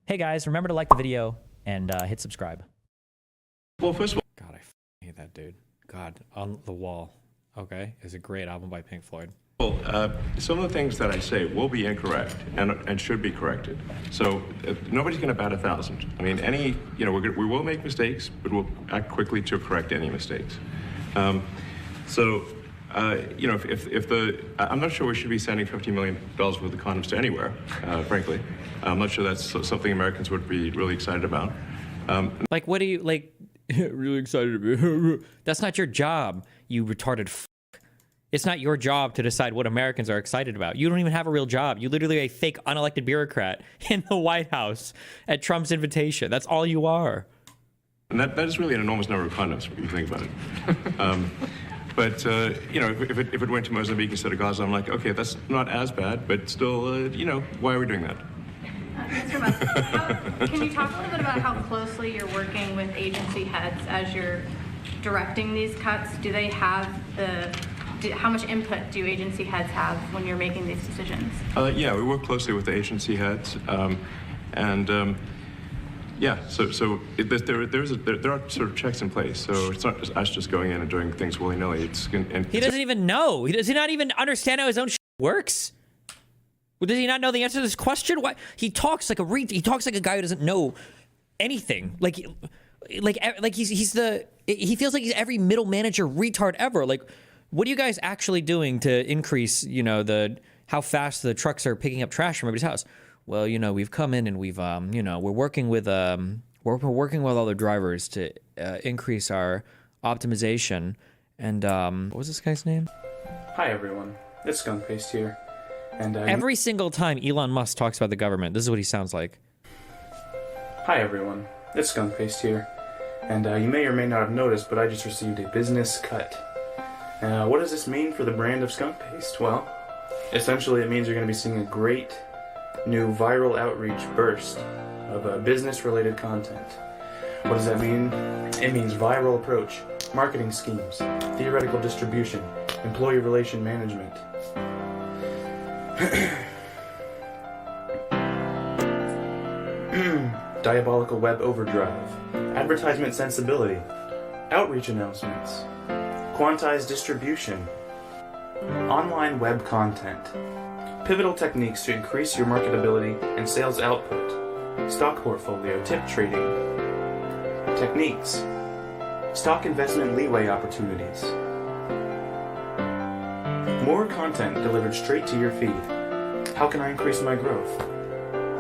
Hey guys, remember to like the video and hit subscribe. Well, first of all, God, I hate that dude. God, On the Wall, okay, is a great album by Pink Floyd. some of the things that I say will be incorrect and should be corrected. So nobody's going to bat 1,000. I mean, we will make mistakes, but we'll act quickly to correct any mistakes. I'm not sure we should be sending $50 million worth of condoms to anywhere, frankly. I'm not sure that's something Americans would be really excited about. Like, what do you, like, really excited about? That's not your job, you retarded f***. It's not your job to decide what Americans are excited about. You don't even have a real job. You literally are a fake unelected bureaucrat in the White House at Trump's invitation. That's all you are. And that is really an enormous number of condoms, when you think about it. If it went to Mozambique instead of Gaza, I'm like, okay, that's not as bad, but still, why are we doing that? Mr. Musk, can you talk a little bit about how closely you're working with agency heads as you're directing these cuts? Do they have how much input do agency heads have when you're making these decisions? Yeah, we work closely with the agency heads, there are sort of checks in place. So it's not just us just going in and doing things willy-nilly. He doesn't even know. Does he not even understand how his own shit works? Well, does he not know the answer to this question? Why he talks like he talks like a guy who doesn't know anything. He feels like he's every middle manager retard ever. Like, what are you guys actually doing to increase, how fast the trucks are picking up trash from everybody's house? Well, we've come in and we've, we're working with all the drivers to increase our optimization. And what was this guy's name? Hi everyone, it's Skunk Paste here. And every single time Elon Musk talks about the government, this is what he sounds like. Hi everyone, it's Skunk Paste here. And you may or may not have noticed, but I just received a business cut. What does this mean for the brand of Skunk Paste? Well, essentially it means you're going to be seeing a great new viral outreach burst of business-related content. What does that mean? It means viral approach, marketing schemes, theoretical distribution, employee relation management. Diabolical web overdrive, advertisement sensibility, outreach announcements, quantized distribution, online web content, pivotal techniques to increase your marketability and sales output, stock portfolio tip trading, techniques, stock investment leeway opportunities, more content delivered straight to your feed. How can I increase my growth?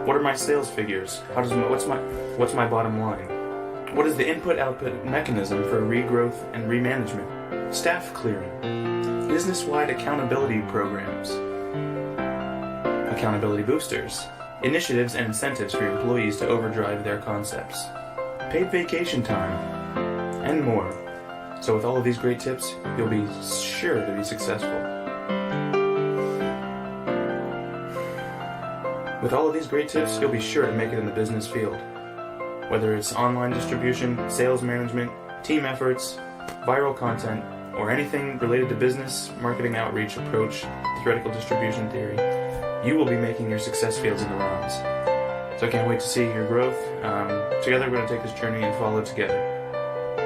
What are my sales figures? What's my bottom line? What is the input-output mechanism for regrowth and remanagement? Staff clearing, business-wide accountability programs, accountability boosters, initiatives and incentives for your employees to overdrive their concepts, paid vacation time, and more. So with all of these great tips, you'll be sure to be successful. With all of these great tips, you'll be sure to make it in the business field. Whether it's online distribution, sales management, team efforts, viral content, or anything related to business, marketing outreach approach, theoretical distribution theory, you will be making your success fields in the rounds. So I can't wait to see your growth. Together we're going to take this journey and follow together.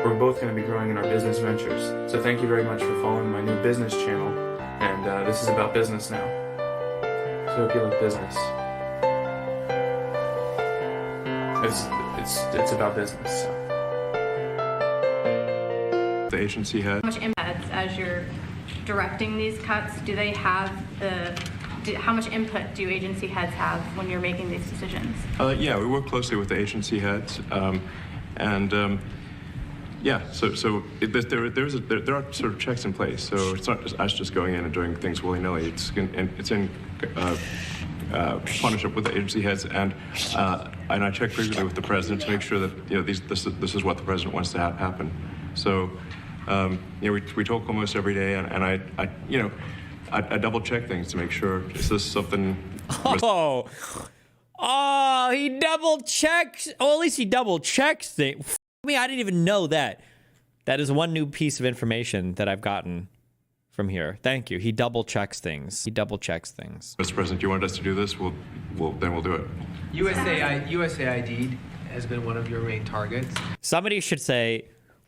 We're both going to be growing in our business ventures. So thank you very much for following my new business channel. And this is about business now. So hope you like business. It's about business. So. the agency head. How much impact as you're directing these cuts? Do they have how much input do agency heads have when you're making these decisions? Yeah, we work closely with the agency heads, there are sort of checks in place. So it's not just us just going in and doing things willy-nilly. It's in partnership with the agency heads, and I check frequently with the president to make sure that this is what the president wants to happen. So we talk almost every day, and I double check things to make sure, is this something? Oh, he double checks. Oh, at least he double checks things. I didn't even know that. That is one new piece of information that I've gotten from here. Thank you. He double checks things. He double checks things. Mr. President, you want us to do this? Then we'll do it. USAID has been one of your main targets. Somebody should say,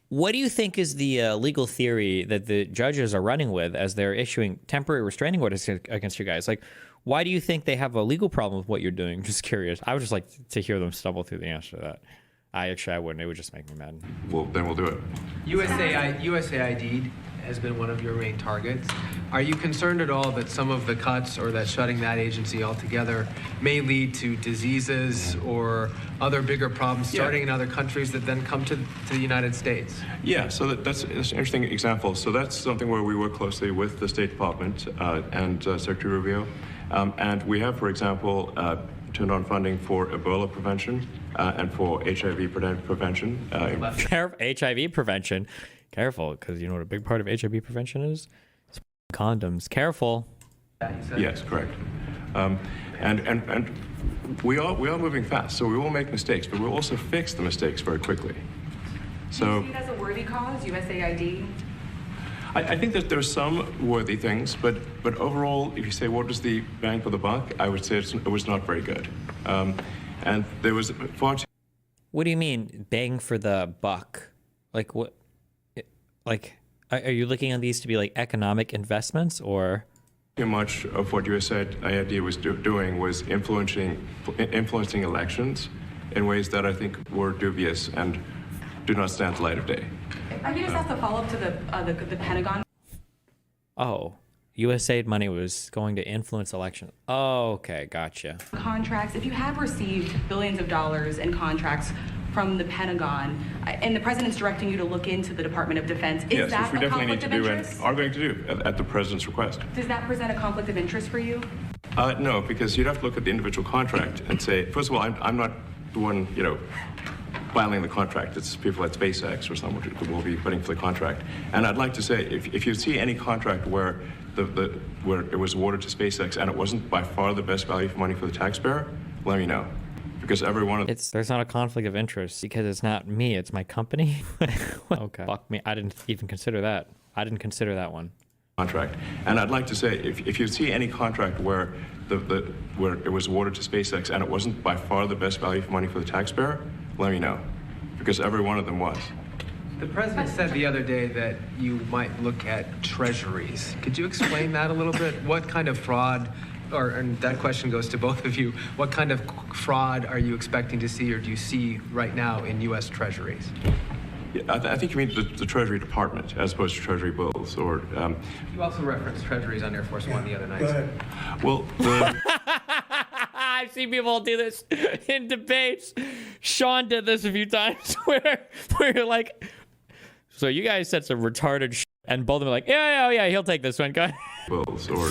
what do you think is the legal theory that the judges are running with as they're issuing temporary restraining orders against you guys? Like, why do you think they have a legal problem with what you're doing? Just curious. I would just like to hear them stumble through the answer to that. I wouldn't. It would just make me mad. Well, then we'll do it. USAID has been one of your main targets. Are you concerned at all that some of the cuts or that shutting that agency altogether may lead to diseases or other bigger problems starting in other countries that then come to the United States? Yeah, so that's an interesting example. So that's something where we work closely with the State Department and Secretary Rubio. And we have, for example, turned on funding for Ebola prevention and for HIV prevention. HIV prevention. Careful, because you know what a big part of HIV prevention is? It's condoms. Careful. Yes, correct. And we are moving fast, so we will make mistakes, but we'll also fix the mistakes very quickly. So, do you see it as a worthy cause, USAID? I think that there's some worthy things, but overall, if you say what was the bang for the buck, I would say it was not very good. And there was far too. What do you mean, bang for the buck? Like what? Like, are you looking at these to be like economic investments, or? Too much of what USAID was doing was influencing elections in ways that I think were dubious and do not stand the light of day. I can just ask a follow-up to the Pentagon. Oh, USAID money was going to influence elections. Oh, okay, gotcha. Contracts, if you have received billions of dollars in contracts from the Pentagon, and the president's directing you to look into the Department of Defense, is that which we a definitely need conflict to of do and interest? are going to do at the president's request. Does that present a conflict of interest for you? No, because you'd have to look at the individual contract and say, first of all, I'm not the one, filing the contract. It's people at SpaceX or someone who will be putting for the contract. And I'd like to say, if you see any contract where where it was awarded to SpaceX and it wasn't by far the best value for money for the taxpayer, let me know. Because every one of There's not a conflict of interest because it's not me, it's my company. Okay. Fuck me. I didn't even consider that. I didn't consider that one. Contract. And I'd like to say, if you see any contract where where it was awarded to SpaceX and it wasn't by far the best value for money for the taxpayer, let me know. Because every one of them was. The president said the other day that you might look at treasuries. Could you explain that a little bit? What kind of fraud, and that question goes to both of you, what kind of fraud are you expecting to see or do you see right now in U.S. treasuries? Yeah, I think you mean the Treasury Department as opposed to Treasury bills, or... You also referenced treasuries on Air Force One the other night. Go ahead. Well, I've seen people do this in debates. Sean did this a few times where you're like, so you guys said some retarded shit, and both of them are like, yeah, he'll take this one. Go ahead. Bills, or...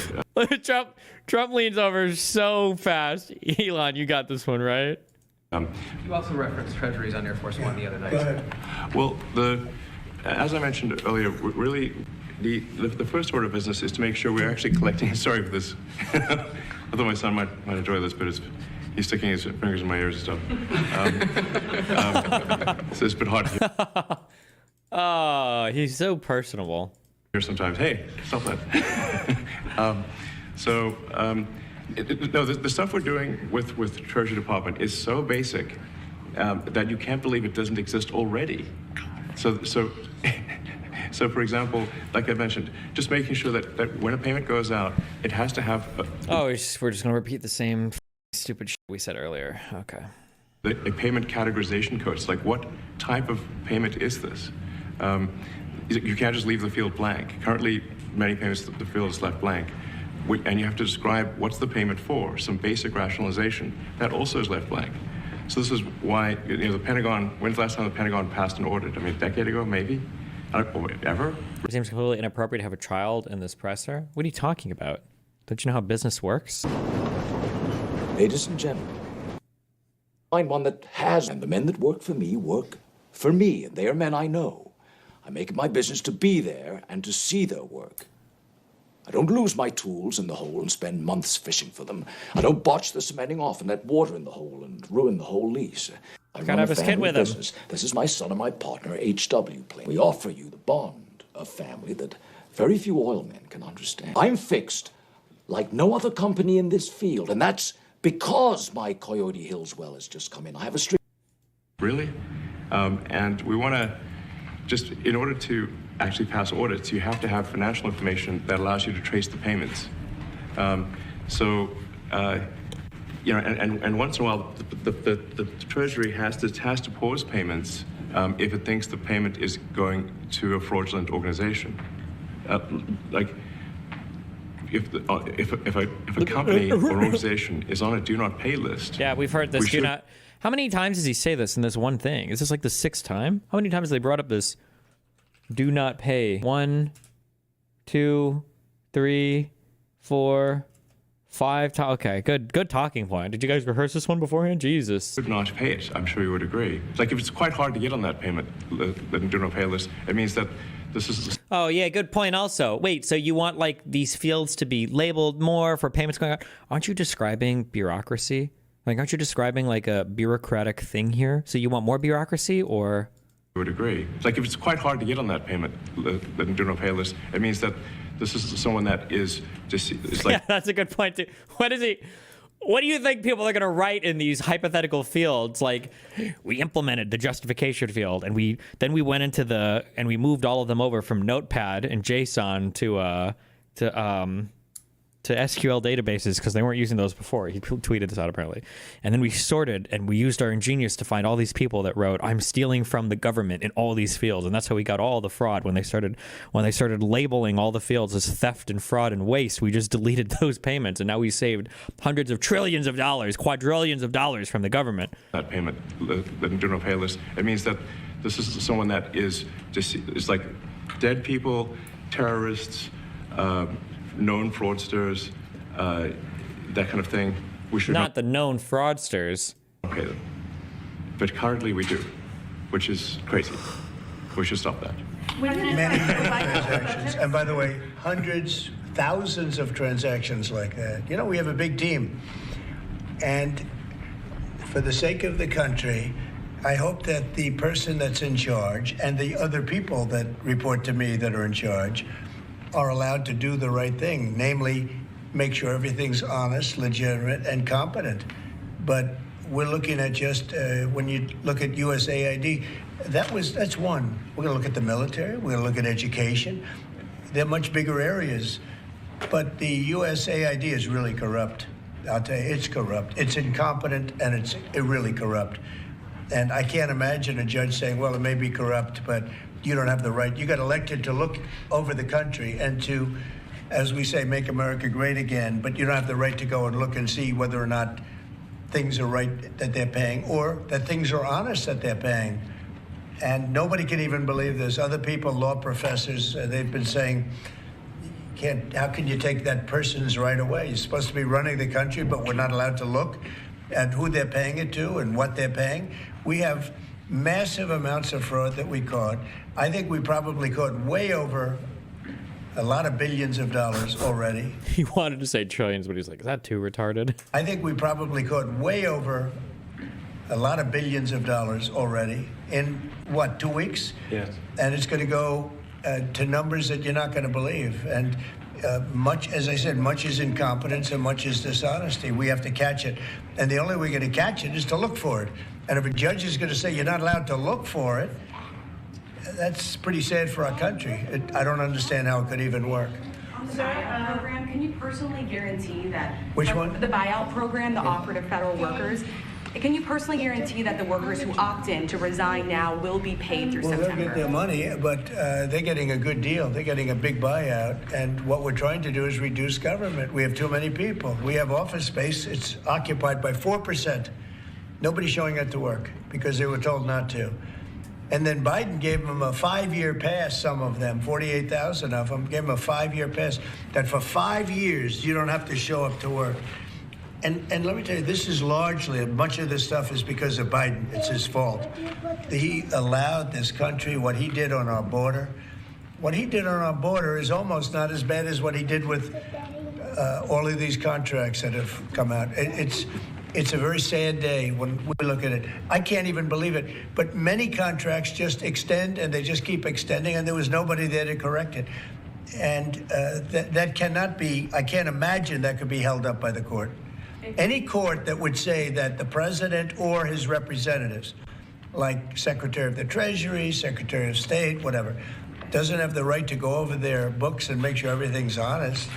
Trump leans over so fast. Elon, you got this one, right? You also referenced treasuries on Air Force One the other night. Go ahead. Well, as I mentioned earlier, really, the first order of business is to make sure we're actually collecting... Sorry for this. Although my son might enjoy this, but he's sticking his fingers in my ears and stuff. So it's been hard to hear. Oh, he's so personable. Here sometimes, hey, stop that. No, the stuff we're doing with the Treasury Department is so basic that you can't believe it doesn't exist already. So for example, like I mentioned, just making sure that when a payment goes out, it has to have... we're just going to repeat the same stupid shit we said earlier. Okay. A payment categorization code. It's like, what type of payment is this? You can't just leave the field blank. Currently, many payments, the field is left blank. And you have to describe what's the payment for, some basic rationalization. That also is left blank. So this is why, the Pentagon, when's the last time the Pentagon passed an audit? I mean, a decade ago, maybe? I don't know, ever? It seems completely inappropriate to have a child in this presser. What are you talking about? Don't you know how business works? Ladies and gentlemen, find one that has, and the men that work for me, and they are men I know. I make it my business to be there and to see their work. I don't lose my tools in the hole and spend months fishing for them. I don't botch the cementing off and let water in the hole and ruin the whole lease. I gotta have his kid with him. This is my son and my partner, H.W. Plain. We offer you the bond of family that very few oil men can understand. I'm fixed like no other company in this field, and that's Because my Coyote Hills well has just come in, I have a street. Really? And we want to just, in order to actually pass audits, you have to have financial information that allows you to trace the payments. And once in a while, the Treasury has to pause payments if it thinks the payment is going to a fraudulent organization. If a company or organization is on a do not pay list. Yeah, we've heard this. How many times does he say this in this one thing? Is this like the 6th time? How many times have they brought up this do not pay? 1, 2, 3, 4, 5 times. Okay, good talking point. Did you guys rehearse this one beforehand? Jesus. Would not pay it. I'm sure you would agree. Like if it's quite hard to get on that payment, the do not pay list, it means that this is. Oh yeah, good point. Also, wait. So you want like these fields to be labeled more for payments going out? Aren't you describing bureaucracy? Like, aren't you describing like a bureaucratic thing here? So you want more bureaucracy, or? I would agree. Like if it's quite hard to get on that payment, the do not pay list, it means that this is someone that is just. It's like, yeah, that's a good point too. What do you think people are going to write in these hypothetical fields? Like, we implemented the justification field, and we went into and we moved all of them over from Notepad and JSON to SQL databases because they weren't using those before. He tweeted this out apparently. And then we sorted and we used our ingenious to find all these people that wrote, I'm stealing from the government in all these fields. And that's how we got all the fraud. When they started labeling all the fields as theft and fraud and waste, we just deleted those payments. And now we saved hundreds of trillions of dollars, quadrillions of dollars from the government. That payment, the do not pay list, it means that this is someone that is just, it's like dead people, terrorists, known fraudsters, that kind of thing. We should not the known fraudsters. Pay them, but currently we do, which is crazy. We should stop that. Many transactions, and by the way, hundreds, thousands of transactions like that. You know, we have a big team, and for the sake of the country, I hope that the person that's in charge and the other people that report to me that are in charge are allowed to do the right thing, namely make sure everything's honest, legitimate, and competent. But we're looking at just, when you look at USAID, that's one. We're gonna look at the military, we're gonna look at education. They're much bigger areas. But the USAID is really corrupt. I'll tell you, it's corrupt. It's incompetent and it's really corrupt. And I can't imagine a judge saying, well, it may be corrupt, but you don't have the right. You got elected to look over the country and to, as we say, make America great again, but you don't have the right to go and look and see whether or not things are right that they're paying or that things are honest that they're paying. And nobody can even believe this. Other people, law professors, they've been saying, how can you take that person's right away? You're supposed to be running the country, but we're not allowed to look at who they're paying it to and what they're paying. We have massive amounts of fraud that we caught. I think we probably caught way over a lot of billions of dollars already. He wanted to say trillions, but he's like, is that too retarded? I think we probably caught way over a lot of billions of dollars already in, 2 weeks? Yes. And it's going to go to numbers that you're not going to believe. And much, as I said, much is incompetence and much is dishonesty. We have to catch it. And the only way we're going to catch it is to look for it. And if a judge is going to say you're not allowed to look for it, that's pretty sad for our country. I don't understand how it could even work. On the buyout program, can you personally guarantee that... Which one? The buyout program, the offer to federal workers. Can you personally guarantee that the workers who opt in to resign now will be paid through September? They'll get their money, but they're getting a good deal. They're getting a big buyout. And what we're trying to do is reduce government. We have too many people. We have office space. It's occupied by 4%. Nobody's showing up to work because they were told not to. And then Biden gave them a 5-year pass, some of them, 48,000 of them, gave them a 5-year pass, that for 5 years you don't have to show up to work. And let me tell you, this is largely, much of this stuff is because of Biden. It's his fault. He allowed this country, what he did on our border. What he did on our border is almost not as bad as what he did with all of these contracts that have come out. It's a very sad day when we look at it. I can't even believe it. But many contracts just extend and they just keep extending, and there was nobody there to correct it. And that cannot be, I can't imagine that could be held up by the court. Any court that would say that the president or his representatives, like Secretary of the Treasury, Secretary of State, whatever, doesn't have the right to go over their books and make sure everything's honest.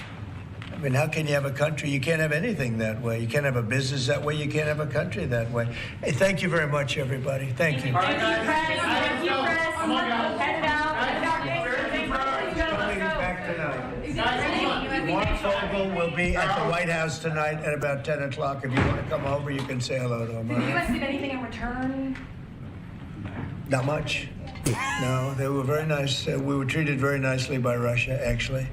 I mean, how can you have a country? You can't have anything that way. You can't have a business that way. You can't have a country that way. Hey, thank you very much, everybody. Thank you. Thank you, press. Thank you, press. Head out. Coming back tonight. Mark Fogel will be at the White House tonight at about 10 o'clock. If you want to come over, you can say hello to him. Did the U.S. give anything in return? Not much. No, they were very nice. We were treated very nicely by Russia, actually.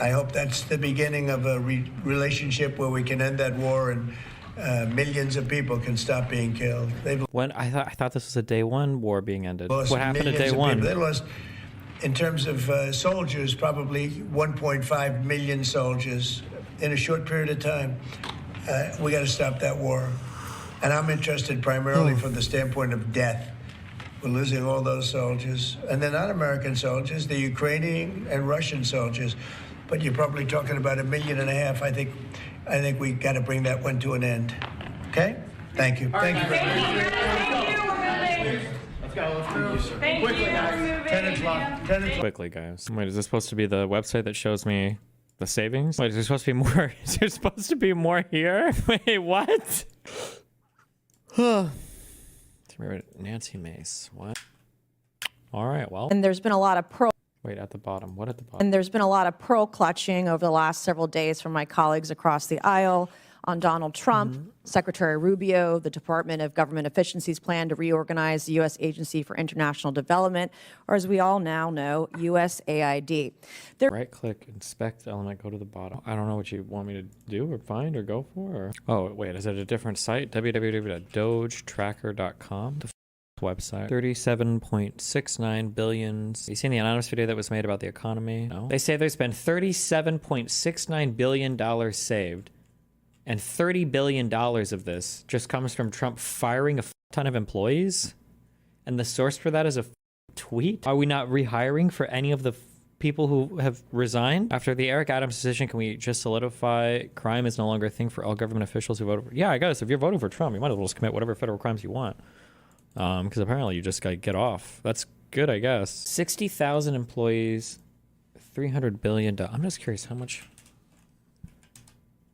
I hope that's the beginning of a relationship where we can end that war and millions of people can stop being killed. They've When I thought this was a day one war being ended. lost What happened to millions day of one? people. They lost, in terms of soldiers, probably 1.5 million soldiers in a short period of time. We got to stop that war. And I'm interested primarily from the standpoint of death. We're losing all those soldiers. And they're not American soldiers, they're Ukrainian and Russian soldiers. But you're probably talking about 1.5 million. I think we got to bring that one to an end. Okay? Thank you. Thank you very much. Let's go. Let's move. Thank you. We're moving. 10 o'clock. 10 o'clock. Quickly, guys. Wait, is this supposed to be the website that shows me the savings? Wait, is there supposed to be more? Is there supposed to be more here? Wait, what? Nancy Mace. What? All right, well. And there's been a lot of Wait, at the bottom. What at the bottom? And there's been a lot of pearl clutching over the last several days from my colleagues across the aisle on Donald Trump, Secretary Rubio, the Department of Government Efficiency's plan to reorganize the U.S. Agency for International Development, or as we all now know, USAID. Right-click, inspect element, go to the bottom. I don't know what you want me to do or find or go for. Or... Oh, wait, is it a different site? www.dogetracker.com. The website. 37.69 billion. You seen the anonymous video that was made about the economy? No. They say there's been $37.69 billion saved. And $30 billion of this just comes from Trump firing a ton of employees. And the source for that is a tweet. Are we not rehiring for any of the people who have resigned? After the Eric Adams decision, can we just solidify crime is no longer a thing for all government officials who voted for? Yeah, I guess if you're voting for Trump, you might as well just commit whatever federal crimes you want. Because apparently you just got to get off. That's good, I guess. 60,000 employees, $300 billion. I'm just curious how much...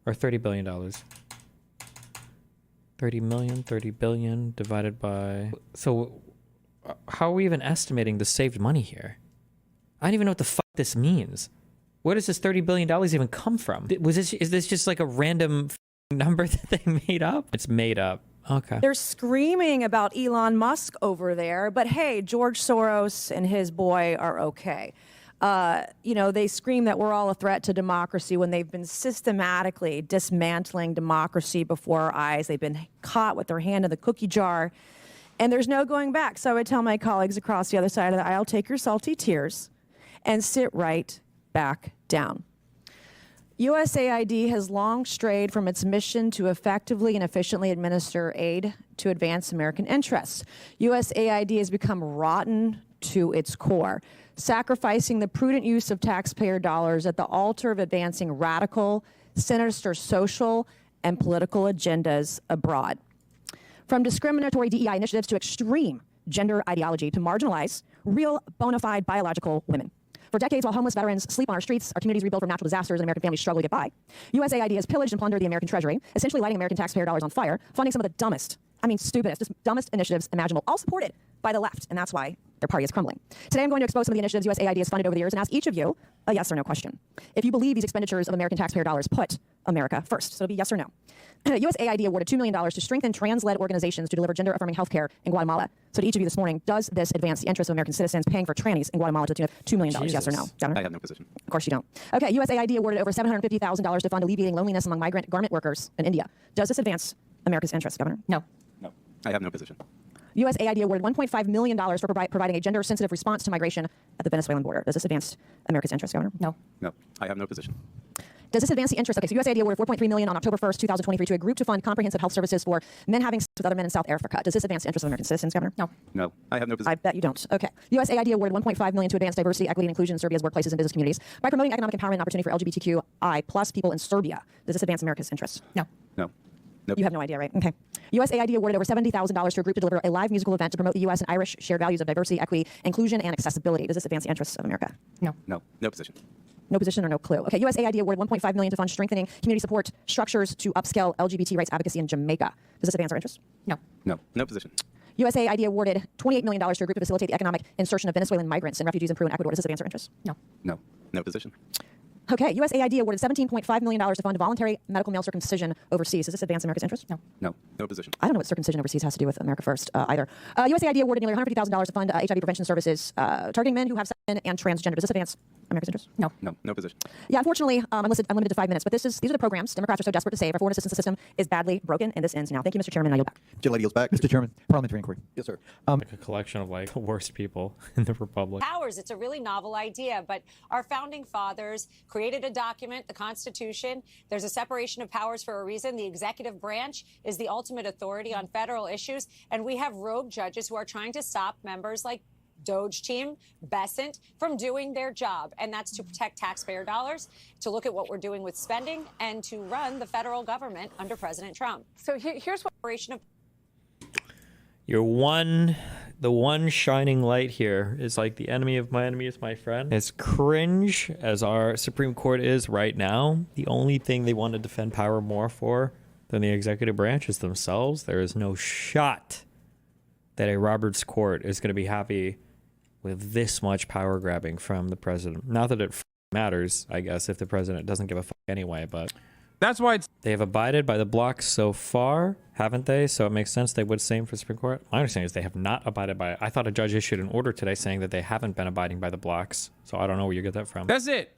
Or $30 billion. 30 million, 30 billion divided by... So how are we even estimating the saved money here? I don't even know what the fuck this means. Where does this $30 billion even come from? Is this just like a random number that they made up? It's made up. Okay. They're screaming about Elon Musk over there, but hey, George Soros and his boy are okay. They scream that we're all a threat to democracy when they've been systematically dismantling democracy before our eyes. They've been caught with their hand in the cookie jar, and there's no going back. So I would tell my colleagues across the other side of the aisle, take your salty tears and sit right back down. USAID has long strayed from its mission to effectively and efficiently administer aid to advance American interests. USAID has become rotten to its core, sacrificing the prudent use of taxpayer dollars at the altar of advancing radical, sinister social and political agendas abroad. From discriminatory DEI initiatives to extreme gender ideology to marginalize real bona fide biological women. For decades, while homeless veterans sleep on our streets, our communities rebuild from natural disasters, and American families struggle to get by, USAID has pillaged and plundered the American treasury, essentially lighting American taxpayer dollars on fire, funding some of the stupidest, just dumbest initiatives imaginable, all supported by the left, and that's why their party is crumbling. Today, I'm going to expose some of the initiatives USAID has funded over the years and ask each of you a yes or no question. If you believe these expenditures of American taxpayer dollars put America first, so it'll be yes or no. USAID awarded $2 million to strengthen trans-led organizations to deliver gender-affirming health care in Guatemala. So to each of you this morning, does this advance the interests of American citizens paying for trannies in Guatemala to the tune of $2 million? Jesus. Yes or no? Governor? I have no position. Of course you don't. Okay, USAID awarded over $750,000 to fund alleviating loneliness among migrant garment workers in India. Does this advance America's interests, Governor? No. No, I have no position. USAID awarded $1.5 million for providing a gender-sensitive response to migration at the Venezuelan border. Does this advance America's interests, Governor? No. No, I have no position. Does this advance the interest? Okay, so USAID awarded $4.3 million on October 1st, 2023 to a group to fund comprehensive health services for men having sex with other men in South Africa. Does this advance the interest of American citizens, Governor? No. No, I have no position. I bet you don't. Okay. USAID awarded $1.5 million to advance diversity, equity, and inclusion in Serbia's workplaces and business communities by promoting economic empowerment and opportunity for LGBTQI+ people in Serbia. Does this advance America's interests? No. No. Nope. You have no idea, right? Okay. USAID awarded over $70,000 to a group to deliver a live musical event to promote the U.S. and Irish shared values of diversity, equity, inclusion, and accessibility. Does this advance the interests of America? No. No. No position. No position or no clue. Okay. USAID awarded $1.5 million to fund strengthening community support structures to upscale LGBT rights advocacy in Jamaica. Does this advance our interests? No. No. No position. USAID awarded $28 million to a group to facilitate the economic insertion of Venezuelan migrants and refugees in Peru and Ecuador. Does this advance our interests? No. No. No position. Okay. USAID awarded $17.5 million to fund voluntary medical male circumcision overseas. Does this advance America's interests? No. No. No position. I don't know what circumcision overseas has to do with America First either. USAID awarded nearly $150,000 to fund HIV prevention services targeting men who have sex and transgender. Does this advance America's interests? No. No. No position. Yeah, unfortunately, I'm limited to 5 minutes, but these are the programs Democrats are so desperate to save. Our foreign assistance system is badly broken, and this ends now. Thank you, Mr. Chairman, and I yield back. Gentlelady yields back. Mr. Chairman, parliamentary inquiry. Yes, sir. Like a collection of like the worst people in the republic. Powers. It's a really novel idea, but our founding fathers created a document, the Constitution. There's a separation of powers for a reason. The executive branch is the ultimate authority on federal issues, and we have rogue judges who are trying to stop members like Doge team, Bessent, from doing their job. And that's to protect taxpayer dollars, to look at what we're doing with spending, and to run the federal government under President Trump. So here's what the one shining light here is like the enemy of my enemy is my friend. As cringe as our Supreme Court is right now, the only thing they want to defend power more for than the executive branch is themselves. There is no shot that a Roberts court is going to be happy with this much power grabbing from the president. Not that it matters, I guess, if the president doesn't give a fuck anyway, but that's why they have abided by the blocks so far, haven't they? So it makes sense they would same for the Supreme Court. My understanding is they have not abided by it. I thought a judge issued an order today saying that they haven't been abiding by the blocks. So I don't know where you get that from. That's it.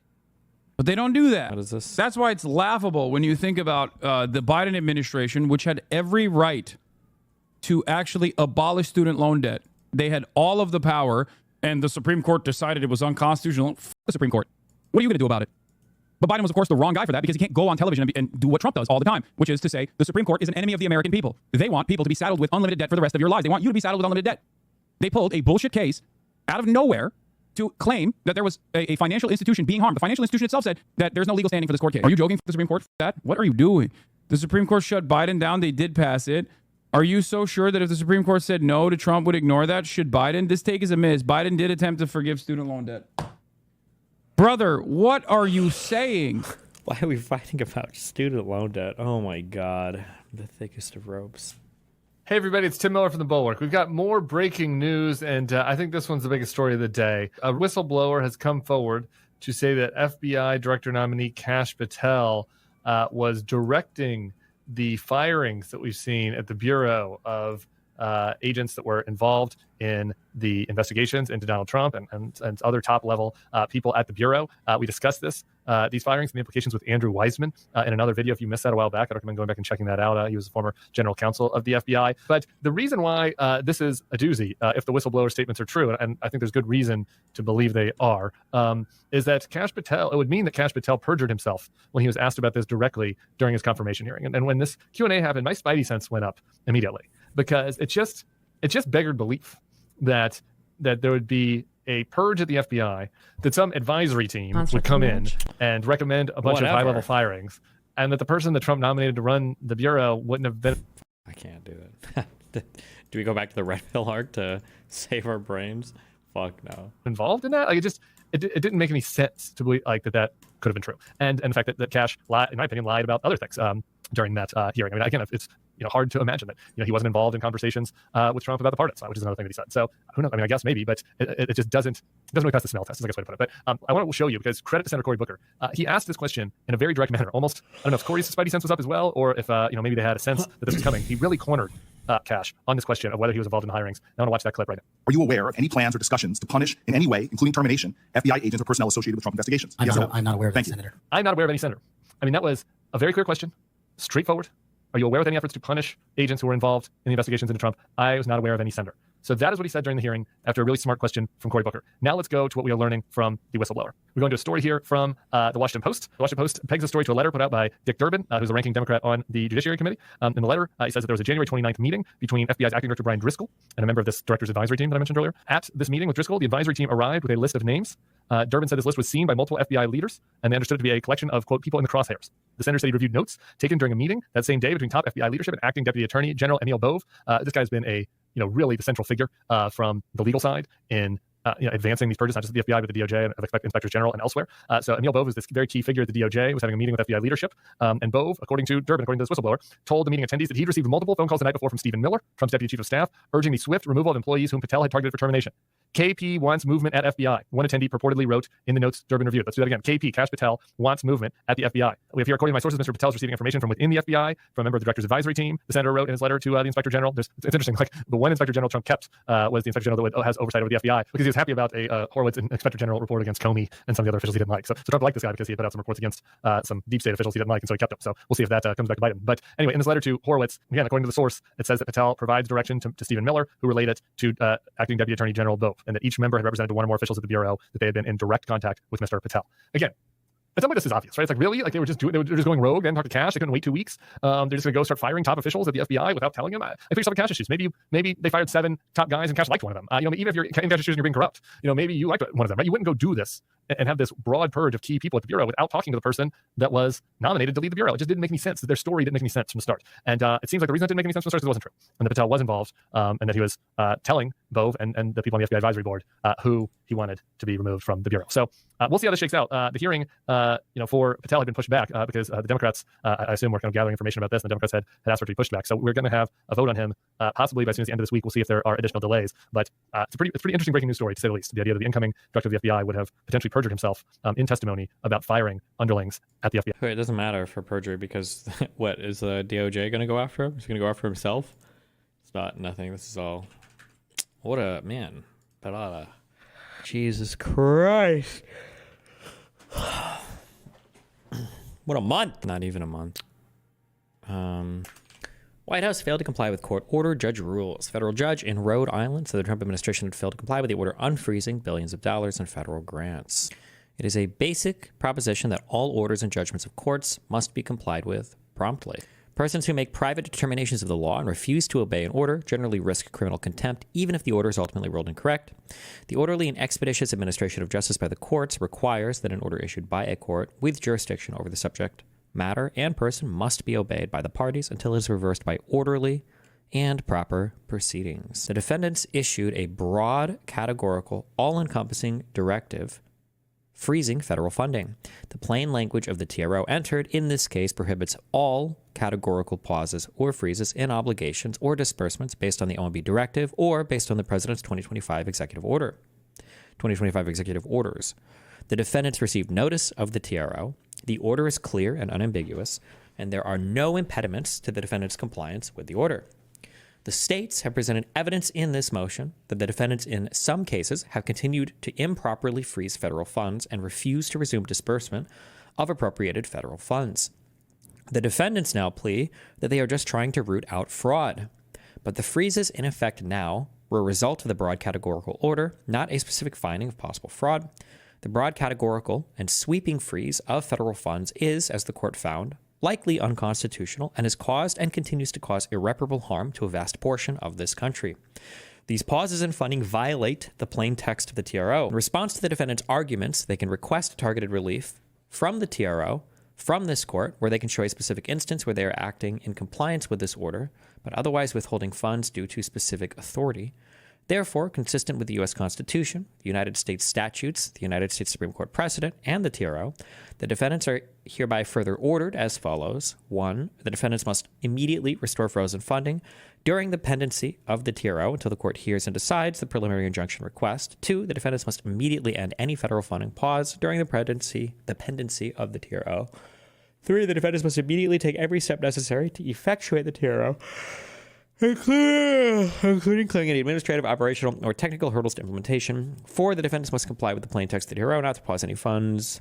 But they don't do that. What is this? That's why it's laughable when you think about the Biden administration, which had every right to actually abolish student loan debt. They had all of the power, and the Supreme Court decided it was unconstitutional. F the Supreme Court. What are you going to do about it? But Biden was, of course, the wrong guy for that because he can't go on television and do what Trump does all the time, which is to say the Supreme Court is an enemy of the American people. They want people to be saddled with unlimited debt for the rest of your lives. They want you to be saddled with unlimited debt. They pulled a bullshit case out of nowhere to claim that there was a financial institution being harmed. The financial institution itself said that there's no legal standing for this court case. Are you joking for the Supreme Court for that? What are you doing? The Supreme Court shut Biden down. They did pass it. Are you so sure that if the Supreme Court said no to Trump would ignore that? Should Biden? This take is amiss. Biden did attempt to forgive student loan debt. Brother, what are you saying? Why are we fighting about student loan debt? Oh my God. The thickest of ropes. Hey everybody, it's Tim Miller from The Bulwark. We've got more breaking news, and I think this one's the biggest story of the day. A whistleblower has come forward to say that FBI Director nominee Kash Patel was directing the firings that we've seen at the Bureau of agents that were involved in the investigations into Donald Trump and other top-level people at the Bureau. We discussed these firings and the implications with Andrew Weissman in another video. If you missed that a while back, I recommend going back and checking that out. He was the former general counsel of the FBI. But the reason why this is a doozy, if the whistleblower statements are true, and I think there's good reason to believe they are, is that Kash Patel, it would mean that Kash Patel perjured himself when he was asked about this directly during his confirmation hearing. And when this Q&A happened, my spidey sense went up immediately because it just beggared belief that there would be a purge at the FBI, that some advisory team would come in and recommend a bunch of high-level firings, and that the person that Trump nominated to run the Bureau wouldn't have been... I can't do that. Do we go back to the red pill arc to save our brains? Fuck no. Involved in that? Like it didn't make any sense to believe like that could have been true. And the fact that Kash, in my opinion, lied about other things during that hearing. I mean, again, it's hard to imagine that he wasn't involved in conversations with Trump about the pardons, which is another thing that he said. So who knows? I mean, I guess maybe, but it just doesn't really pass the smell test. Is I guess way to put it. But I want to show you because credit to Senator Cory Booker. He asked this question in a very direct manner. Almost, I don't know if Cory's spidey sense was up as well, or if maybe they had a sense that this was coming. He really cornered Kash on this question of whether he was involved in the hirings. I want to watch that clip right now. Are you aware of any plans or discussions to punish in any way, including termination, FBI agents or personnel associated with Trump investigations? I'm not aware of any, Senator. I'm not aware of any senator. I mean, that was a very clear question, straightforward. Are you aware of any efforts to punish agents who were involved in the investigations into Trump? I was not aware of any senator. So that is what he said during the hearing after a really smart question from Cory Booker. Now let's go to what we are learning from the whistleblower. We're going to a story here from the Washington Post. The Washington Post pegs the story to a letter put out by Dick Durbin, who's the ranking Democrat on the Judiciary Committee. In the letter, he says that there was a January 29th meeting between FBI's acting director Brian Driscoll and a member of this director's advisory team that I mentioned earlier. At this meeting with Driscoll, the advisory team arrived with a list of names Durbin said this list was seen by multiple FBI leaders, and they understood it to be a collection of, quote, people in the crosshairs. The senator said he reviewed notes taken during a meeting that same day between top FBI leadership and acting Deputy Attorney General Emil Bove. This guy's been a, really the central figure from the legal side in advancing these purges, not just at the FBI, but the DOJ and inspectors general and elsewhere. So Emil Bove is this very key figure at the DOJ, was having a meeting with FBI leadership. And Bove, according to Durbin, according to this whistleblower, told the meeting attendees that he'd received multiple phone calls the night before from Stephen Miller, Trump's deputy chief of staff, urging the swift removal of employees whom Patel had targeted for termination. KP wants movement at FBI. One attendee purportedly wrote in the notes Durbin reviewed. Let's do that again. KP, Kash Patel, wants movement at the FBI. We have here, according to my sources, Mr. Patel is receiving information from within the FBI, from a member of the director's advisory team. The senator wrote in his letter to the inspector general. It's interesting, like the one inspector general Trump kept was the inspector general that has oversight over the FBI, because he was happy about a Horowitz inspector general report against Comey and some of the other officials he didn't like. So Trump liked this guy because he had put out some reports against some deep state officials he didn't like, and so he kept him. So we'll see if that comes back to bite him. But anyway, in this letter to Horowitz, again, according to the source, it says that Patel provides direction to Stephen Miller, who relayed it to acting Deputy Attorney General Bove, and that each member had represented one or more officials at the Bureau that they had been in direct contact with Mr. Patel. Again, in some way, this is obvious, right? It's like, really? Like, they were just going rogue. They didn't talk to Kash. They couldn't wait 2 weeks. They're just going to go start firing top officials at the FBI without telling him. I think yourself in Kash's shoes. Maybe they fired 7 top guys and Kash liked one of them. Even if you're in Kash's shoes and you're being corrupt, maybe you liked one of them, right? You wouldn't go do this and have this broad purge of key people at the Bureau without talking to the person that was nominated to lead the Bureau. It just didn't make any sense. Their story didn't make any sense from the start. And it seems like the reason it didn't make any sense from the start is it wasn't true. And that Patel was involved, and that he was telling Bove and the people on the FBI advisory board who he wanted to be removed from the Bureau. So we'll see how this shakes out. The hearing, for Patel had been pushed back because the Democrats, I assume, were kind of gathering information about this, and the Democrats had asked for it to be pushed back. So we're going to have a vote on him possibly by as soon as the end of this week. We'll see if there are additional delays. But it's a pretty interesting breaking news story, to say the least. The idea that the incoming director of the FBI would have potentially perjured himself in testimony about firing underlings at the FBI. It doesn't matter for perjury because what is the DOJ going to go after him? Is he going to go after himself? It's not nothing. This is all. What a man. Jesus Christ. What a month. Not even a month. White House failed to comply with court order. Judge rules. Federal judge in Rhode Island said the Trump administration had failed to comply with the order unfreezing billions of dollars in federal grants. It is a basic proposition that all orders and judgments of courts must be complied with promptly. Persons who make private determinations of the law and refuse to obey an order generally risk criminal contempt, even if the order is ultimately ruled incorrect. The orderly and expeditious administration of justice by the courts requires that an order issued by a court with jurisdiction over the subject matter and person must be obeyed by the parties until it is reversed by orderly and proper proceedings. The defendants issued a broad, categorical, all-encompassing directive freezing federal funding. The plain language of the TRO entered in this case prohibits all categorical pauses or freezes in obligations or disbursements based on the OMB directive or based on the President's 2025 executive order. 2025 executive orders. The defendants received notice of the TRO. The order is clear and unambiguous, and there are no impediments to the defendant's compliance with the order. The states have presented evidence in this motion that the defendants in some cases have continued to improperly freeze federal funds and refuse to resume disbursement of appropriated federal funds. The defendants now plea that they are just trying to root out fraud. But the freezes in effect now were a result of the broad categorical order, not a specific finding of possible fraud. The broad categorical and sweeping freeze of federal funds is, as the court found, likely unconstitutional and has caused and continues to cause irreparable harm to a vast portion of this country. These pauses in funding violate the plain text of the TRO. In response to the defendants' arguments, they can request targeted relief from the TRO, from this court, where they can show a specific instance where they are acting in compliance with this order, but otherwise withholding funds due to specific authority. Therefore, consistent with the U.S. Constitution, the United States statutes, the United States Supreme Court precedent, and the TRO, the defendants are hereby further ordered as follows. 1. The defendants must immediately restore frozen funding during the pendency of the TRO until the court hears and decides the preliminary injunction request. 2. The defendants must immediately end any federal funding pause during the pendency of the TRO. 3. The defendants must immediately take every step necessary to effectuate the TRO, including clearing any administrative, operational, or technical hurdles to implementation. 4. The defendants must comply with the plain text of the TRO, not to pause any funds.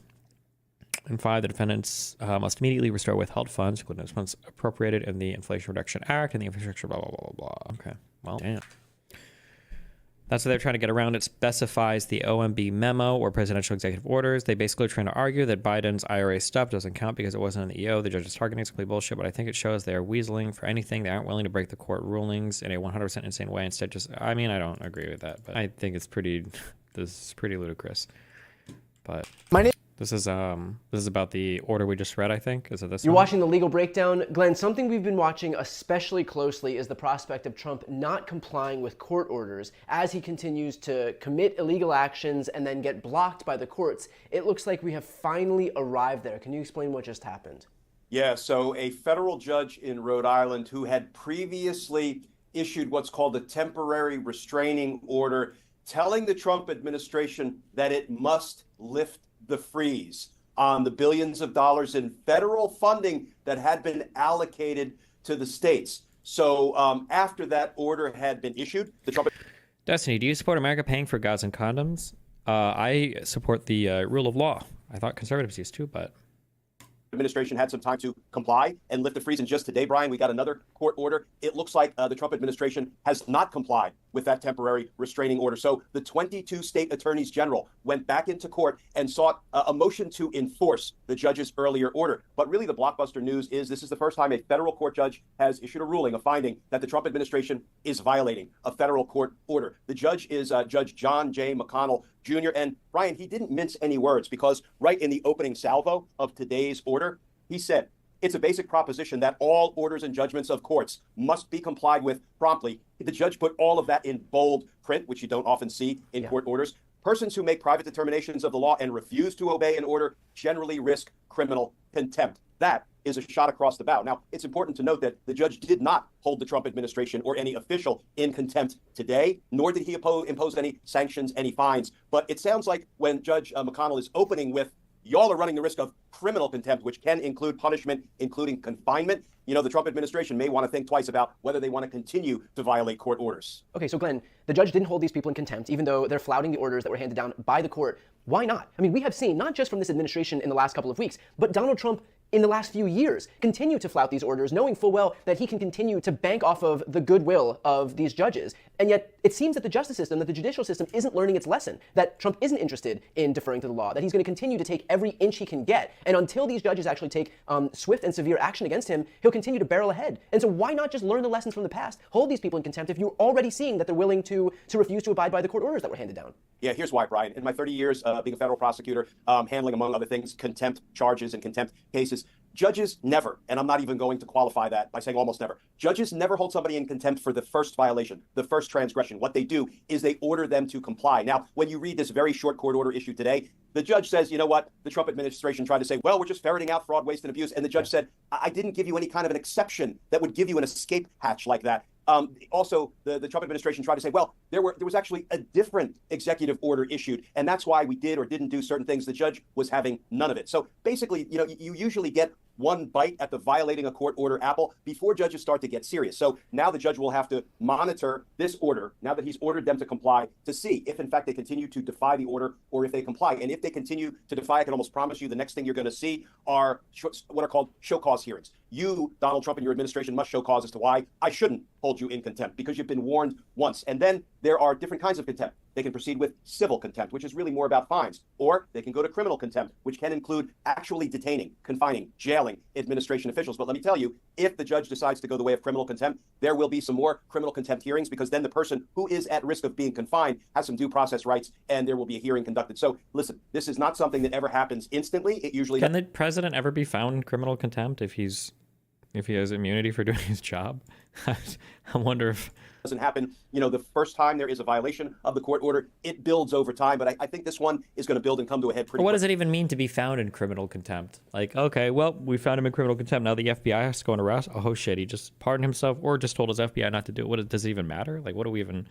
And 5. The defendants must immediately restore withheld funds, including those funds appropriated in the Inflation Reduction Act and the infrastructure, blah, blah, blah, blah, blah. Okay, well, damn. That's what they're trying to get around. It specifies the OMB memo or presidential executive orders. They basically are trying to argue that Biden's IRA stuff doesn't count because it wasn't in the EO. The judge's targeting is complete bullshit, but I think it shows they are weaseling for anything. They aren't willing to break the court rulings in a 100% insane way. Instead, I don't agree with that, but I think it's pretty ludicrous. But My name. this is about the order we just read. I think is it this? You're one? watching the Legal Breakdown. Glenn, something we've been watching especially closely is the prospect of Trump not complying with court orders as he continues to commit illegal actions and then get blocked by the courts. It looks like we have finally arrived there. Can you explain what just happened? Yeah, so a federal judge in Rhode Island who had previously issued what's called a temporary restraining order telling the Trump administration that it must lift the freeze on the billions of dollars in federal funding that had been allocated to the states. So after that order had been issued, the Trump... Destiny, do you support America paying for gauze and condoms? I support the rule of law. I thought conservatives used to, but... administration had some time to comply and lift the freeze. And just today, Brian, we got another court order. It looks like the Trump administration has not complied with that temporary restraining order. So the 22 state attorneys general went back into court and sought a motion to enforce the judge's earlier order. But really the blockbuster news is this is the first time a federal court judge has issued a ruling, a finding that the Trump administration is violating a federal court order. The judge is Judge John J. McConnell Jr. And Brian, he didn't mince any words because right in the opening salvo of today's order, he said, it's a basic proposition that all orders and judgments of courts must be complied with promptly. The judge put all of that in bold print, which you don't often see in court orders. Persons who make private determinations of the law and refuse to obey an order generally risk criminal contempt. That is a shot across the bow. Now, it's important to note that the judge did not hold the Trump administration or any official in contempt today, nor did he impose any sanctions, any fines. But it sounds like when Judge McConnell is opening with, y'all are running the risk of criminal contempt, which can include punishment, including confinement. You know, the Trump administration may want to think twice about whether they want to continue to violate court orders. Okay, so Glenn, the judge didn't hold these people in contempt, even though they're flouting the orders that were handed down by the court. Why not? I mean, we have seen, not just from this administration in the last couple of weeks, but Donald Trump in the last few years continue to flout these orders, knowing full well that he can continue to bank off of the goodwill of these judges. And yet it seems that the justice system, that the judicial system isn't learning its lesson, that Trump isn't interested in deferring to the law, that he's going to continue to take every inch he can get. And until these judges actually take swift and severe action against him, he'll continue to barrel ahead. And so why not just learn the lessons from the past, hold these people in contempt if you're already seeing that they're willing to refuse to abide by the court orders that were handed down? Yeah, here's why, Brian. In my 30 years being a federal prosecutor, handling, among other things, contempt charges and contempt cases, judges never, and I'm not even going to qualify that by saying almost never, judges never hold somebody in contempt for the first violation, the first transgression. What they do is they order them to comply. Now, when you read this very short court order issued today, the judge says, you know what, the Trump administration tried to say, well, we're just ferreting out fraud, waste, and abuse. And the judge said, I didn't give you any kind of an exception that would give you an escape hatch like that. Also, the Trump administration tried to say, well, there was actually a different executive order issued, and that's why we did or didn't do certain things. The judge was having none of it. So basically, you know, you usually get one bite at the violating a court order apple before judges start to get serious. So now the judge will have to monitor this order, now that he's ordered them to comply, to see if in fact they continue to defy the order or if they comply. And if they continue to defy, I can almost promise you the next thing you're going to see are what are called show cause hearings. You, Donald Trump, and your administration must show cause as to why I shouldn't hold you in contempt, because you've been warned once. And then there are different kinds of contempt. They can proceed with civil contempt, which is really more about fines, or they can go to criminal contempt, which can include actually detaining, confining, jailing administration officials. But let me tell you, if the judge decides to go the way of criminal contempt, there will be some more criminal contempt hearings, because then the person who is at risk of being confined has some due process rights, and there will be a hearing conducted. So listen, this is not something that ever happens instantly. It usually Can the president ever be found in criminal contempt if he has immunity for doing his job? I wonder if doesn't happen, you know, the first time there is a violation of the court order, it builds over time. But I think this one is going to build and come to a head pretty What quick. does it even mean to be found in criminal contempt? Like, okay, well, we found him in criminal contempt. Now the FBI has to go and arrest. Oh, shit, he just pardoned himself or just told his FBI not to do it. Does it even matter? Like, what do we even...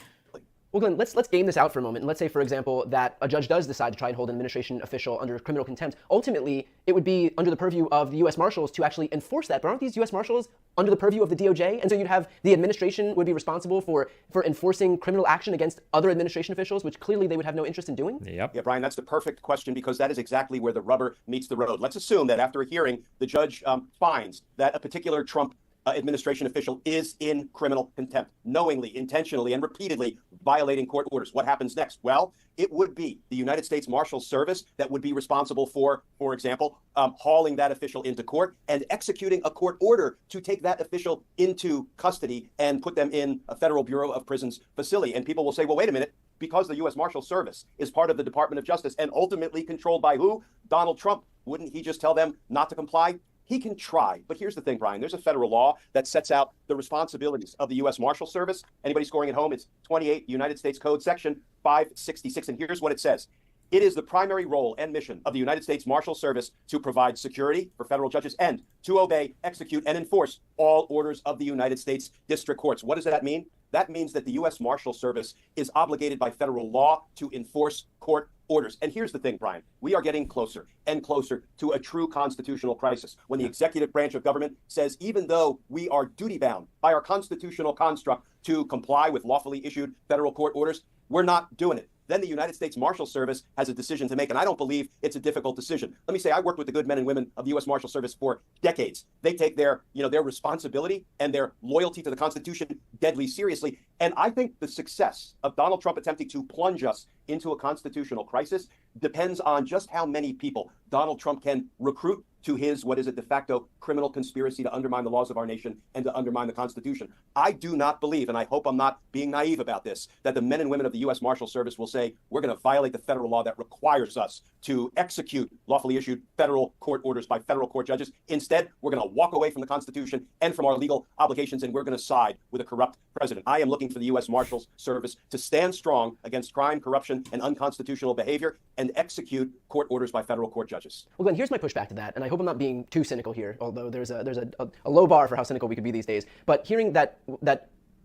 Well, Glenn, let's game this out for a moment. And let's say, for example, that a judge does decide to try and hold an administration official under criminal contempt. Ultimately, it would be under the purview of the U.S. Marshals to actually enforce that. But aren't these U.S. Marshals under the purview of the DOJ? And so you'd have the administration would be responsible for enforcing criminal action against other administration officials, which clearly they would have no interest in doing? Yep. Yeah, Brian, that's the perfect question, because that is exactly where the rubber meets the road. Let's assume that after a hearing, the judge finds that a particular Trump administration official is in criminal contempt, knowingly, intentionally, and repeatedly violating court orders. What happens next? Well, it would be the United States Marshals Service that would be responsible for example, hauling that official into court and executing a court order to take that official into custody and put them in a Federal Bureau of Prisons facility. And people will say, well, wait a minute, because the U.S. Marshal Service is part of the Department of Justice and ultimately controlled by who? Donald Trump. Wouldn't he just tell them not to comply? He can try. But here's the thing, Brian. There's a federal law that sets out the responsibilities of the U.S. Marshal Service. Anybody scoring at home, it's 28 United States Code Section 566. And here's what it says. It is the primary role and mission of the United States Marshal Service to provide security for federal judges and to obey, execute, and enforce all orders of the United States District Courts. What does that mean? That means that the U.S. Marshal Service is obligated by federal law to enforce court orders. And here's the thing, Brian. We are getting closer and closer to a true constitutional crisis when the executive branch of government says, even though we are duty-bound by our constitutional construct to comply with lawfully issued federal court orders, we're not doing it. Then the United States Marshal Service has a decision to make, and I don't believe it's a difficult decision. Let me say, I worked with the good men and women of the U.S. Marshal Service for decades. They take their responsibility and their loyalty to the Constitution deadly seriously. And I think the success of Donald Trump attempting to plunge us into a constitutional crisis depends on just how many people Donald Trump can recruit to his, de facto criminal conspiracy to undermine the laws of our nation and to undermine the Constitution. I do not believe, and I hope I'm not being naive about this, that the men and women of the U.S. Marshal Service will say, we're going to violate the federal law that requires us to execute lawfully issued federal court orders by federal court judges. Instead, we're going to walk away from the Constitution and from our legal obligations, and we're going to side with a corrupt president. I am looking for the U.S. Marshal Service to stand strong against crime, corruption, and unconstitutional behavior and execute court orders by federal court judges. Well, Glenn, here's my pushback to that, and I hope I'm not being too cynical here, although there's a low bar for how cynical we could be these days. But hearing that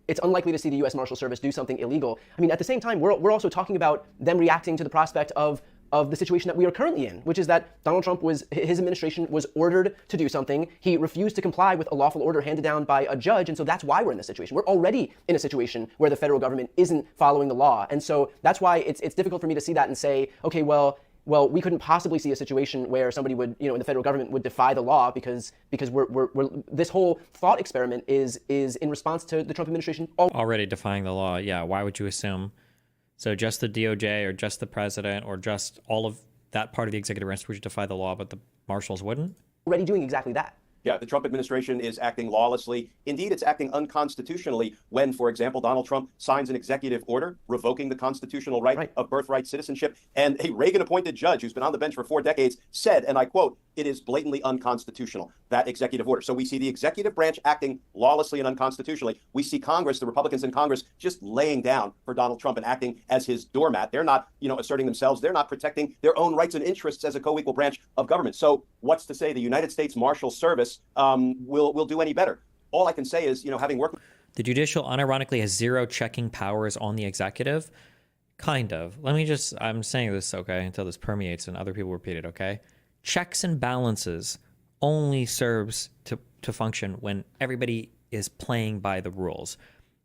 it's unlikely to see the U.S. Marshal Service do something illegal, I mean, at the same time, we're also talking about them reacting to the prospect of the situation that we are currently in, which is that Donald Trump his administration was ordered to do something. He refused to comply with a lawful order handed down by a judge, and so that's why we're in this situation. We're already in a situation where the federal government isn't following the law, and so that's why it's difficult for me to see that and say, okay, well, we couldn't possibly see a situation where somebody would, in the federal government would defy the law because we're this whole thought experiment is in response to the Trump administration already defying the law. Yeah, why would you assume? So just the DOJ or just the president or just all of that part of the executive branch would defy the law, but the marshals wouldn't? Already doing exactly that. Yeah, the Trump administration is acting lawlessly. Indeed, it's acting unconstitutionally when, for example, Donald Trump signs an executive order revoking the constitutional right of birthright citizenship. And a Reagan-appointed judge who's been on the bench for 4 decades said, and I quote, "It is blatantly unconstitutional," that executive order. So we see the executive branch acting lawlessly and unconstitutionally. We see Congress, the Republicans in Congress, just laying down for Donald Trump and acting as his doormat. They're not, asserting themselves. They're not protecting their own rights and interests as a co-equal branch of government. So what's to say the United States Marshal Service will do any better? All I can say is, having worked with the judicial unironically has zero checking powers on the executive. Kind of. I'm saying this, okay, until this permeates and other people repeat it, okay? Checks and balances only serves to function when everybody is playing by the rules.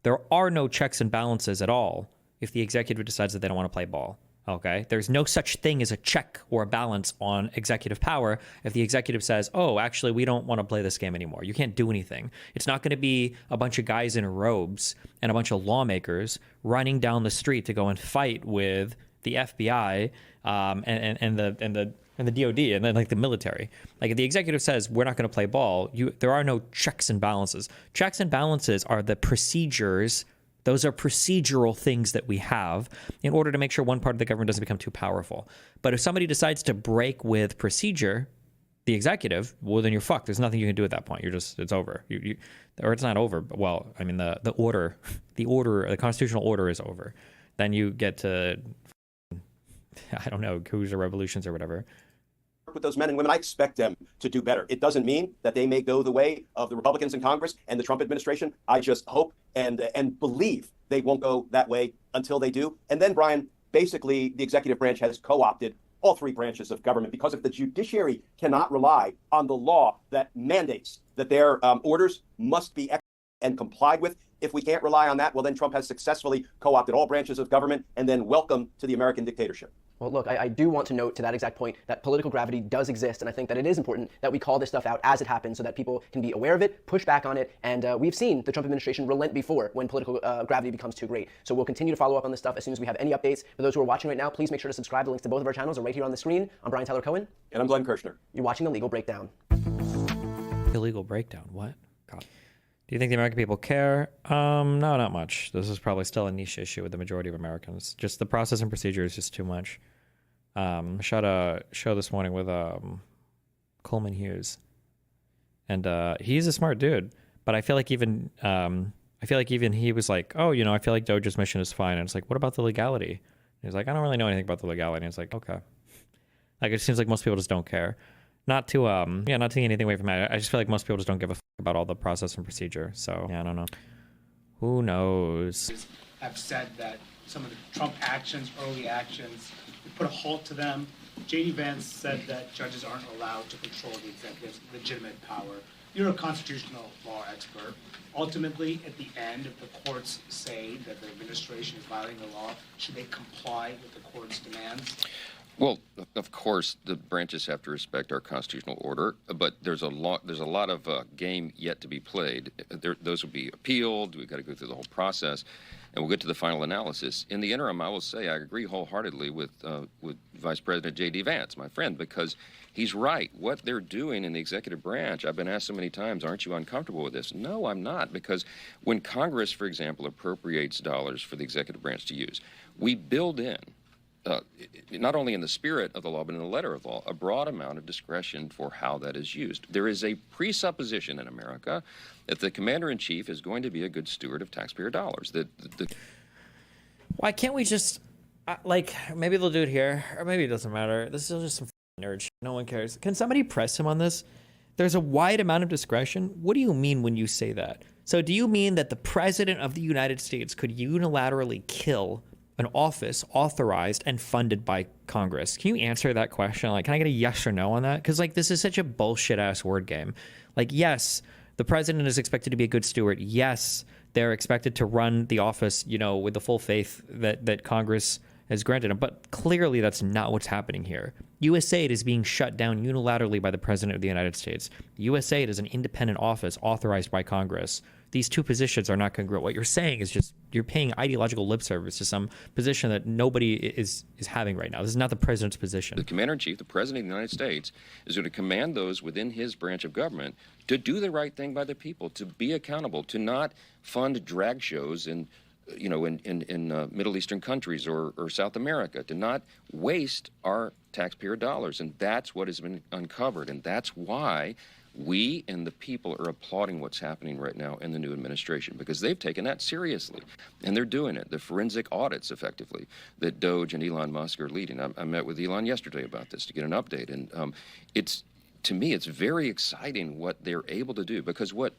There are no checks and balances at all if the executive decides that they don't want to play ball. Okay, there's no such thing as a check or a balance on executive power if the executive says, oh, actually, we don't want to play this game anymore. You can't do anything. It's not going to be a bunch of guys in robes and a bunch of lawmakers running down the street to go and fight with the FBI and the DOD and then the military. If the executive says we're not going to play ball, there are no checks and balances. Checks and balances are the procedures. Those are procedural things that we have in order to make sure one part of the government doesn't become too powerful. But if somebody decides to break with procedure, the executive, well, then you're fucked. There's nothing you can do at that point. It's over. Or it's not over. But, well, I mean, the constitutional order is over. Then you get to, I don't know, coups or revolutions or whatever. With those men and women, I expect them to do better. It doesn't mean that they may go the way of the Republicans in Congress and the Trump administration. I just hope and believe they won't go that way until they do. And then, Brian, basically the executive branch has co-opted all 3 branches of government, because if the judiciary cannot rely on the law that mandates that their orders must be and complied with, if we can't rely on that, well, then Trump has successfully co-opted all branches of government, and then welcome to the American dictatorship. Well, look, I do want to note to that exact point that political gravity does exist, and I think that it is important that we call this stuff out as it happens so that people can be aware of it, push back on it, and we've seen the Trump administration relent before when political gravity becomes too great. So we'll continue to follow up on this stuff as soon as we have any updates. For those who are watching right now, please make sure to subscribe. The links to both of our channels are right here on the screen. I'm Brian Tyler Cohen. And I'm Glenn Kirshner. You're watching The Legal Breakdown. Illegal Breakdown? What? God. Do you think the American people care? No, not much. This is probably still a niche issue with the majority of Americans. Just the process and procedure is just too much. Shot a show this morning with Coleman Hughes, and he's a smart dude. But I feel like even he was like, oh, I feel like Doge's mission is fine. And it's like, what about the legality? And he's like, I don't really know anything about the legality. And it's like, okay. Like, it seems like most people just don't care. Not to not taking anything away from that. I just feel like most people just don't give a fuck about all the process and procedure. So yeah, I don't know. Who knows? Have said that some of the Trump actions, early actions, we put a halt to them. J.D. Vance said that judges aren't allowed to control the executive's legitimate power. You're a constitutional law expert. Ultimately, at the end, if the courts say that the administration is violating the law, should they comply with the court's demands? Well, of course, the branches have to respect our constitutional order, but there's a lot of game yet to be played. Those will be appealed. We've got to go through the whole process, and we'll get to the final analysis. In the interim, I will say I agree wholeheartedly with Vice President J.D. Vance, my friend, because he's right. What they're doing in the executive branch, I've been asked so many times, aren't you uncomfortable with this? No, I'm not, because when Congress, for example, appropriates dollars for the executive branch to use, we build in, not only in the spirit of the law, but in the letter of law, a broad amount of discretion for how that is used. There is a presupposition in America that the commander-in-chief is going to be a good steward of taxpayer dollars. Why can't we just, maybe they'll do it here, or maybe it doesn't matter. This is just some nerd shit. No one cares. Can somebody press him on this? There's a wide amount of discretion. What do you mean when you say that? So do you mean that the president of the United States could unilaterally kill an office authorized and funded by Congress? Can you answer that question? Can I get a yes or no on that? Because this is such a bullshit ass word game. Yes, the president is expected to be a good steward. Yes, they're expected to run the office, with the full faith that Congress has granted him. But clearly that's not what's happening here. USAID is being shut down unilaterally by the president of the United States. USAID is an independent office authorized by Congress. These two positions are not congruent. What you're saying is just you're paying ideological lip service to some position that nobody is having right now. This is not the president's position. The commander-in-chief, the president of the United States, is going to command those within his branch of government to do the right thing by the people, to be accountable, to not fund drag shows in Middle Eastern countries or South America, to not waste our taxpayer dollars. And that's what has been uncovered. And that's why we and the people are applauding what's happening right now in the new administration, because they've taken that seriously, and they're doing it. The forensic audits, effectively, that Doge and Elon Musk are leading. I met with Elon yesterday about this to get an update, and to me, it's very exciting what they're able to do, because what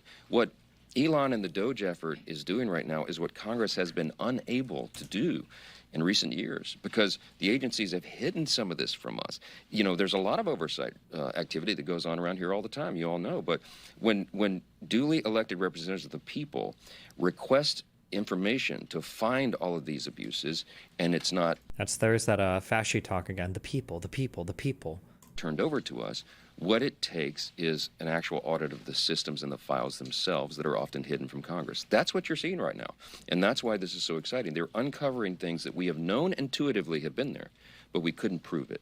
Elon and the Doge effort is doing right now is what Congress has been unable to do in recent years, because the agencies have hidden some of this from us. There's a lot of oversight activity that goes on around here all the time, you all know, but when duly elected representatives of the people request information to find all of these abuses, and it's not... There's that fashy talk again, the people. Turned over to us, what it takes is an actual audit of the systems and the files themselves that are often hidden from Congress. That's what you're seeing right now. And that's why this is so exciting. They're uncovering things that we have known intuitively have been there, but we couldn't prove it.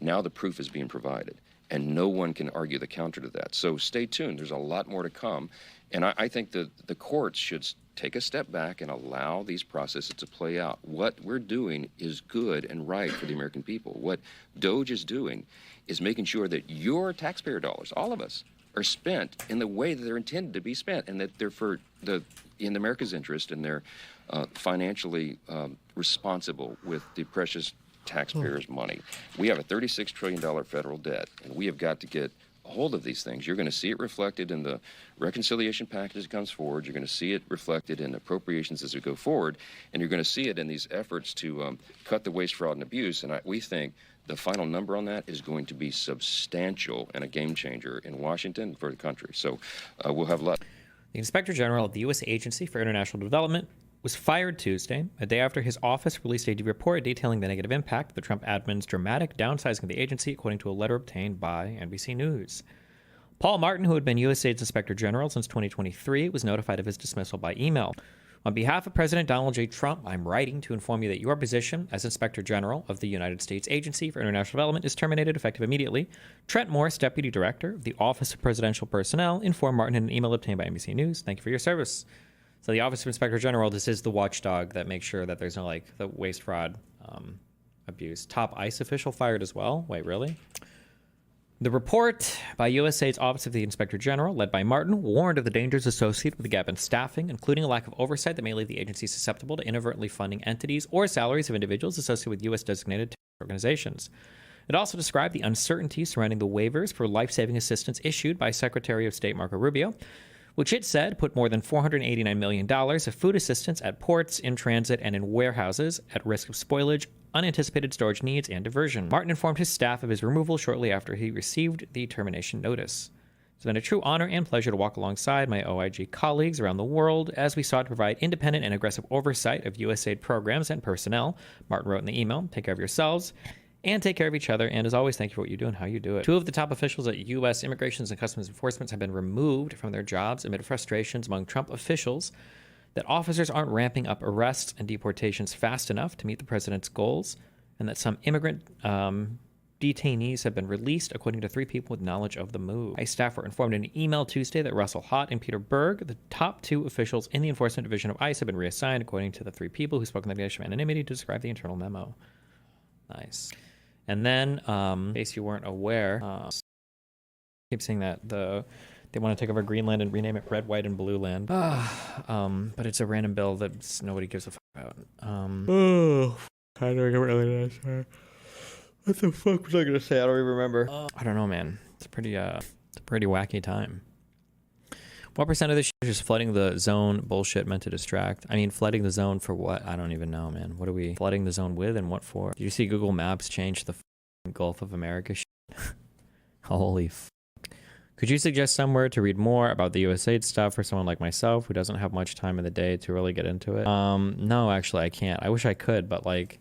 Now the proof is being provided, and no one can argue the counter to that. So stay tuned. There's a lot more to come. And I think that the courts should take a step back and allow these processes to play out. What we're doing is good and right for the American people. What Doge is doing is making sure that your taxpayer dollars, all of us, are spent in the way that they're intended to be spent, and that they're in America's interest, and they're financially responsible with the precious taxpayers' money. We have a $36 trillion federal debt, and we have got to get a hold of these things. You're going to see it reflected in the reconciliation package that comes forward. You're going to see it reflected in appropriations as we go forward, and you're going to see it in these efforts to cut the waste, fraud, and abuse. And we think the final number on that is going to be substantial and a game changer in Washington for the country. So we'll have a lot. The Inspector General of the U.S. Agency for International Development was fired Tuesday, a day after his office released a report detailing the negative impact of the Trump admin's dramatic downsizing of the agency, according to a letter obtained by NBC News. Paul Martin, who had been USAID's Inspector General since 2023, was notified of his dismissal by email. On behalf of President Donald J. Trump, I'm writing to inform you that your position as Inspector General of the United States Agency for International Development is terminated effective immediately. Trent Morris, Deputy Director of the Office of Presidential Personnel, informed Martin in an email obtained by NBC News. Thank you for your service. So the Office of Inspector General, this is the watchdog that makes sure that there's no, like, the waste, fraud, abuse. Top ICE official fired as well. Wait, really? The report by USAID's Office of the Inspector General, led by Martin, warned of the dangers associated with the gap in staffing, including a lack of oversight that may leave the agency susceptible to inadvertently funding entities or salaries of individuals associated with U.S.-designated organizations. It also described the uncertainty surrounding the waivers for life-saving assistance issued by Secretary of State Marco Rubio, which it said put more than $489 million of food assistance at ports, in transit, and in warehouses at risk of spoilage, unanticipated storage needs, and diversion. Martin informed his staff of his removal shortly after he received the termination notice. It's been a true honor and pleasure to walk alongside my OIG colleagues around the world as we sought to provide independent and aggressive oversight of USAID programs and personnel. Martin wrote in the email, take care of yourselves and take care of each other. And as always, thank you for what you do and how you do it. 2 of the top officials at U.S. Immigrations and Customs Enforcement have been removed from their jobs amid frustrations among Trump officials that officers aren't ramping up arrests and deportations fast enough to meet the president's goals, and that some immigrant detainees have been released, according to 3 people with knowledge of the move. ICE staff were informed in an email Tuesday that Russell Hott and Peter Berg, the top 2 officials in the enforcement division of ICE, have been reassigned, according to the 3 people who spoke in the condition of anonymity to describe the internal memo. Nice. And then, in case you weren't aware, keep saying that they want to take over Greenland and rename it Red, White, and Blue Land. But it's a random bill that nobody gives a fuck about. What the fuck was I gonna say? I don't even remember. I don't know, man. It's a pretty wacky time. What percent of this shit is just flooding the zone bullshit meant to distract? I mean, flooding the zone for what? I don't even know, man. What are we flooding the zone with and what for? Did you see Google Maps change the Gulf of America shit? Holy fuck. Could you suggest somewhere to read more about the USAID stuff for someone like myself who doesn't have much time in the day to really get into it? No, actually, I can't. I wish I could, but like,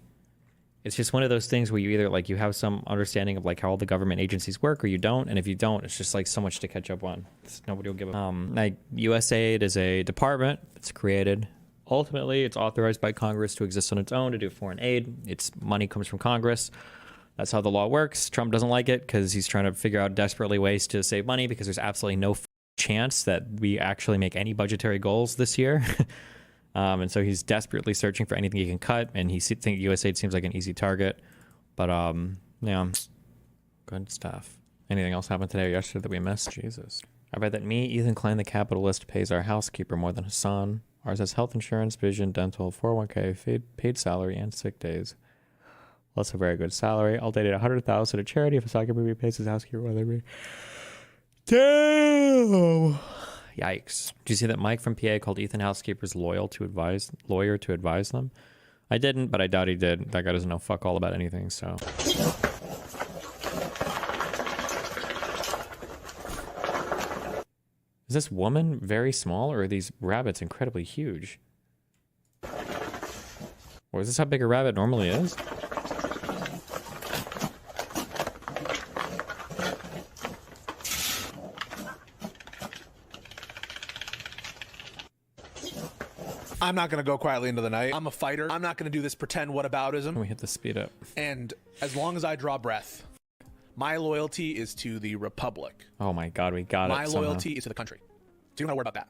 it's just one of those things where you either like you have some understanding of like how all the government agencies work, or you don't. And if you don't, it's just like so much to catch up on. Nobody will give a like USAID is a department that's created. Ultimately, it's authorized by Congress to exist on its own to do foreign aid. Its money comes from Congress. That's how the law works. Trump doesn't like it because he's trying to figure out desperately ways to save money because there's absolutely no chance that we actually make any budgetary goals this year. And so he's desperately searching for anything he can cut, and he thinks USAID seems like an easy target. But yeah, good stuff. Anything else happened today or yesterday that we missed? Jesus. I bet that me, Ethan Klein, the capitalist, pays our housekeeper more than Hassan. Ours has health insurance, vision, dental, 401k, paid salary, and sick days. Well, that's a very good salary. I'll donate $100,000 to charity if Hassan pays his housekeeper more than me. Damn. Yikes. Did you see that Mike from PA called Ethan housekeepers lawyer to advise them? I didn't, but I doubt he did. That guy doesn't know fuck all about anything, so. Is this woman very small, or are these rabbits incredibly huge? Or is this how big a rabbit normally is? I'm not going to go quietly into the night. I'm a fighter. I'm not going to do this pretend whataboutism. We hit the speed up. And as long as I draw breath, my loyalty is to the Republic. Oh my God, we got it. My loyalty is to the country. So you don't have to worry about that.